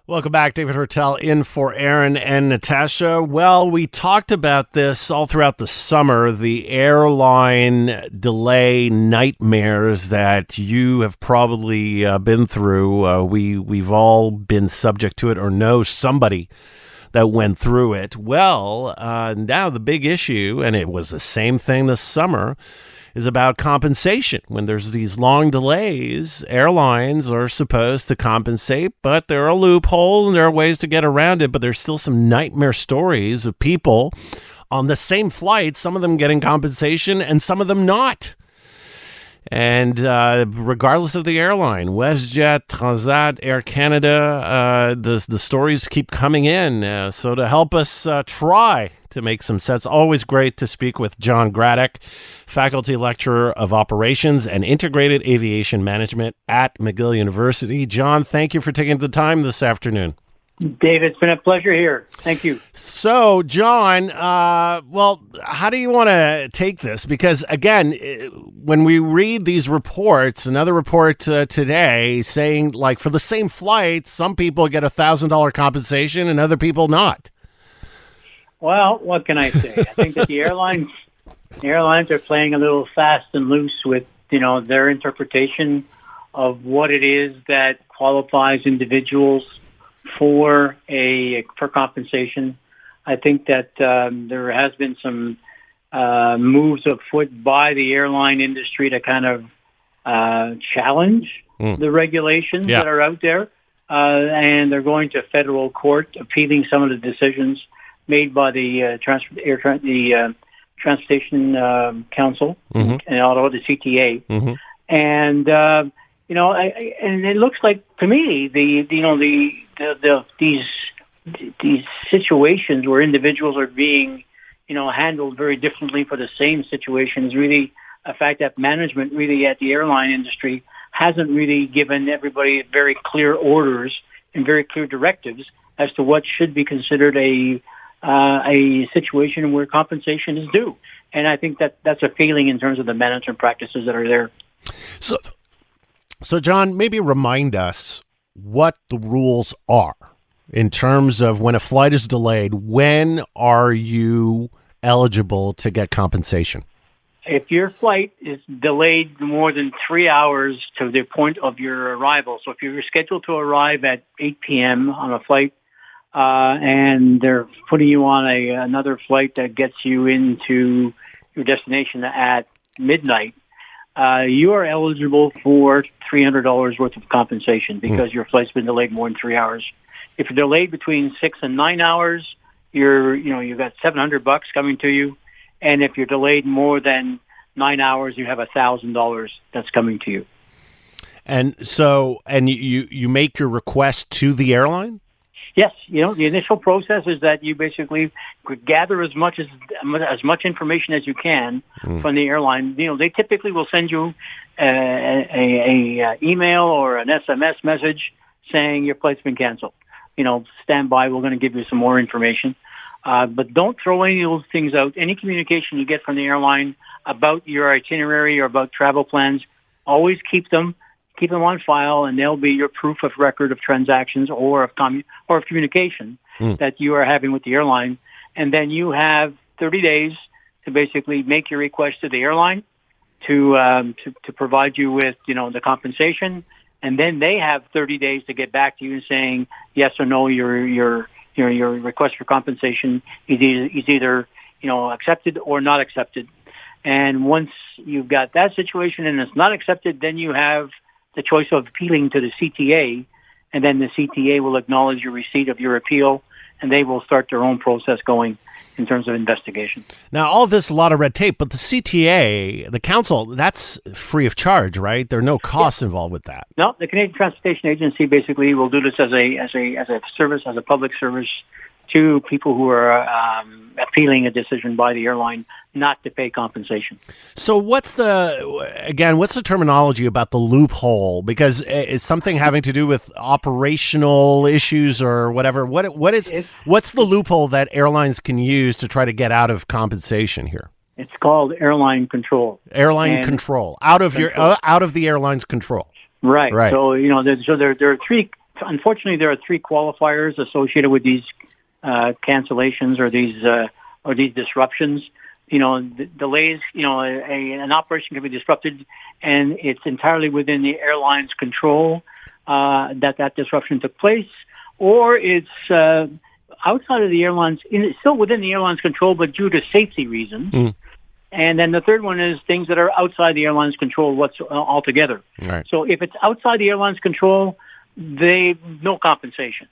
Welcome back. David Heurtel in for Aaron and Natasha. Well, we talked about this all throughout the summer, the airline delay nightmares that you have probably been through. We've all been subject to it or know somebody that went through it. Well, now the big issue, and it was the same thing this summer, is about compensation. When there's these long delays, airlines are supposed to compensate, but there are loopholes and there are ways to get around it. But there's still some nightmare stories of people on the same flight, some of them getting compensation and some of them not. And regardless of the airline, WestJet, Transat, Air Canada, the stories keep coming in. So to help us try to make some sense, always great to speak with John Gradek, faculty lecturer of operations and integrated aviation management at McGill University. John, thank you for taking the time this afternoon. David, it's been a pleasure here. Thank you. So, John, well, how do you want to take this? Because, again, when we read these reports, another report today saying, like, for the same flight, some people get $1,000 compensation and other people not. Well, what can I say? I think that the airlines are playing a little fast and loose with, their interpretation of what it is that qualifies individuals for compensation. I think that there has been some moves afoot by the airline industry to kind of challenge the regulations that are out there, and they're going to federal court appealing some of the decisions made by the Transportation Council and Ottawa, the CTA, and and it looks like to me these situations where individuals are being handled very differently for the same situation is really a fact that management really at the airline industry hasn't really given everybody very clear orders and very clear directives as to what should be considered a situation where compensation is due. And I think that that's a failing in terms of the management practices that are there. So John, maybe remind us what the rules are in terms of when a flight is delayed. When are you eligible to get compensation? If your flight is delayed more than 3 hours to the point of your arrival, so if you're scheduled to arrive at 8 p.m. on a flight, and they're putting you on another flight that gets you into your destination at midnight, you are eligible for $300 worth of compensation because your flight's been delayed more than 3 hours. If you're delayed between 6 and 9 hours, you've got $700 coming to you, and if you're delayed more than 9 hours, you have $1,000 that's coming to you. And so, you make your request to the airline? Yes, the initial process is that you basically gather as much information as you can from the airline. They typically will send you a email or an SMS message saying your flight's been canceled. Stand by. We're going to give you some more information. But don't throw any of those things out. Any communication you get from the airline about your itinerary or about travel plans, always keep them on file, and they'll be your proof of record of transactions or of communication that you are having with the airline. And then you have 30 days to basically make your request to the airline to provide you with the compensation, and then they have 30 days to get back to you saying yes or no. Your request for compensation is either accepted or not accepted. And once you've got that situation and it's not accepted, then you have the choice of appealing to the CTA, and then the CTA will acknowledge your receipt of your appeal, and they will start their own process going in terms of investigation. Now, all this, a lot of red tape, but the CTA, the council, that's free of charge, right? There are no costs involved with that. No, the Canadian Transportation Agency basically will do this as a service, as a public service to people who are appealing a decision by the airline not to pay compensation. So what's the terminology about the loophole? Because it's something having to do with operational issues or whatever. What's the loophole that airlines can use to try to get out of compensation here? It's called airline control. Control. Out of the airline's control. Right. So, there are unfortunately, there are 3 qualifiers associated with these cancellations or these disruptions. Delays. An operation can be disrupted, and it's entirely within the airline's control that disruption took place, or it's outside of the airline's. It's still within the airline's control, but due to safety reasons. And then the third one is things that are outside the airline's control altogether. Right. So if it's outside the airline's control, no compensation.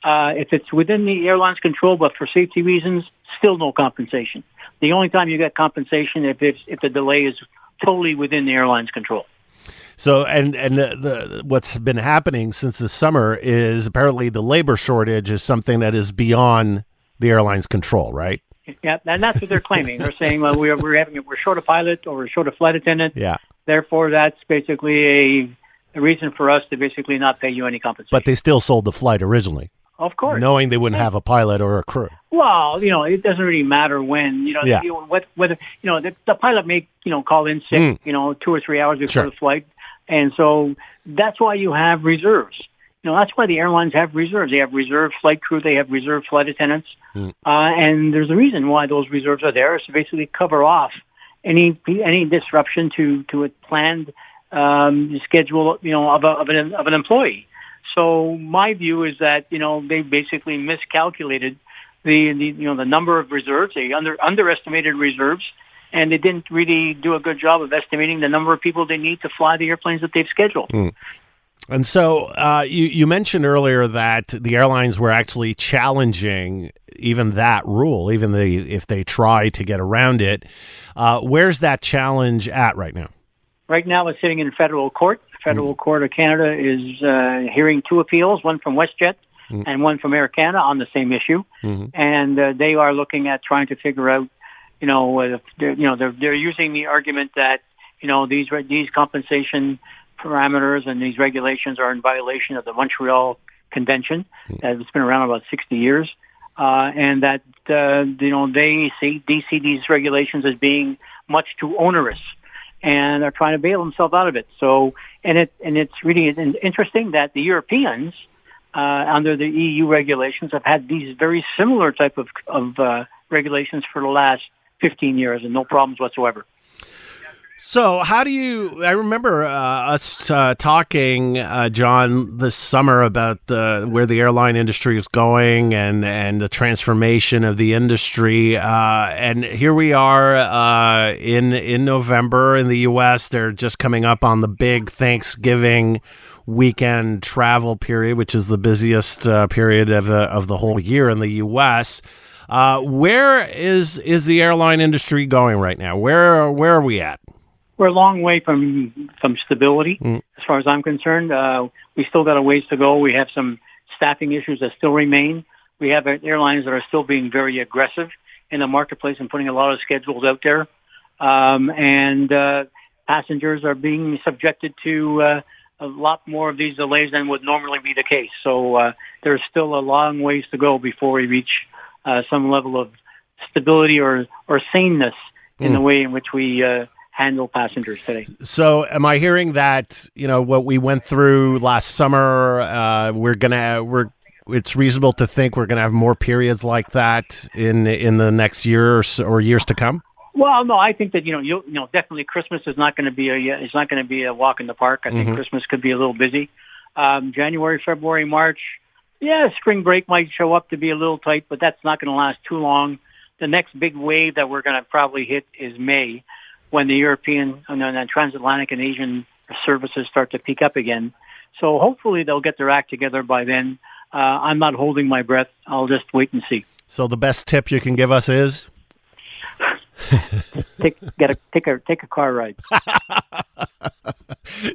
If it's within the airline's control, but for safety reasons, still no compensation. The only time you get compensation if the delay is totally within the airline's control. So, and what's been happening since the summer is apparently the labor shortage is something that is beyond the airline's control, right? Yeah, and that's what they're claiming. They're saying, well, we're short a pilot or we're short a flight attendant. Yeah. Therefore, that's basically a reason for us to basically not pay you any compensation. But they still sold the flight originally. Of course. Knowing they wouldn't have a pilot or a crew. Well, it doesn't really matter when, whether, the pilot may, call in sick, 2 or 3 hours before the flight. And so that's why you have reserves. That's why the airlines have reserves. They have reserve flight crew. They have reserve flight attendants. And there's a reason why those reserves are there, is to basically cover off any disruption to a planned schedule, of an employee. So my view is that, they basically miscalculated the number of reserves. They underestimated reserves, and they didn't really do a good job of estimating the number of people they need to fly the airplanes that they've scheduled. And so you mentioned earlier that the airlines were actually challenging even that rule, even if they try to get around it. Where's that challenge at right now? Right now it's sitting in federal court. The Federal Court of Canada is hearing 2 appeals, one from WestJet and one from Air Canada on the same issue. And they are looking at trying to figure out, they're using the argument that, these compensation parameters and these regulations are in violation of the Montreal Convention. It's been around about 60 years. And that, they see these regulations as being much too onerous, and are trying to bail themselves out of it. So, and it's really interesting that the Europeans, under the EU regulations, have had these very similar type of regulations for the last 15 years, and no problems whatsoever. So I remember us talking, John, this summer about where the airline industry is going and the transformation of the industry. And here we are in November in the U.S. They're just coming up on the big Thanksgiving weekend travel period, which is the busiest period of the whole year in the U.S. Where is the airline industry going right now? Where are we at? We're a long way from stability, as far as I'm concerned. We still got a ways to go. We have some staffing issues that still remain. We have airlines that are still being very aggressive in the marketplace and putting a lot of schedules out there. And passengers are being subjected to a lot more of these delays than would normally be the case. So there's still a long ways to go before we reach some level of stability or saneness in the way in which we handle passengers today. So am I hearing that, what we went through last summer, it's reasonable to think we're going to have more periods like that in the next year or years to come? Well, no, I think that, definitely Christmas is not going to be a walk in the park. I think Christmas could be a little busy. January, February, March, spring break might show up to be a little tight, but that's not going to last too long. The next big wave that we're going to probably hit is May, when the European and then transatlantic and Asian services start to pick up again. So hopefully they'll get their act together by then. I'm not holding my breath. I'll just wait and see. So the best tip you can give us is? Take a car ride.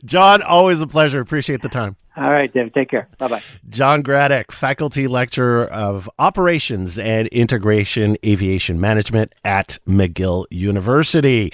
John, always a pleasure. Appreciate the time. All right, David. Take care. Bye-bye. John Gradek, Faculty Lecturer of Operations and Integration Aviation Management at McGill University.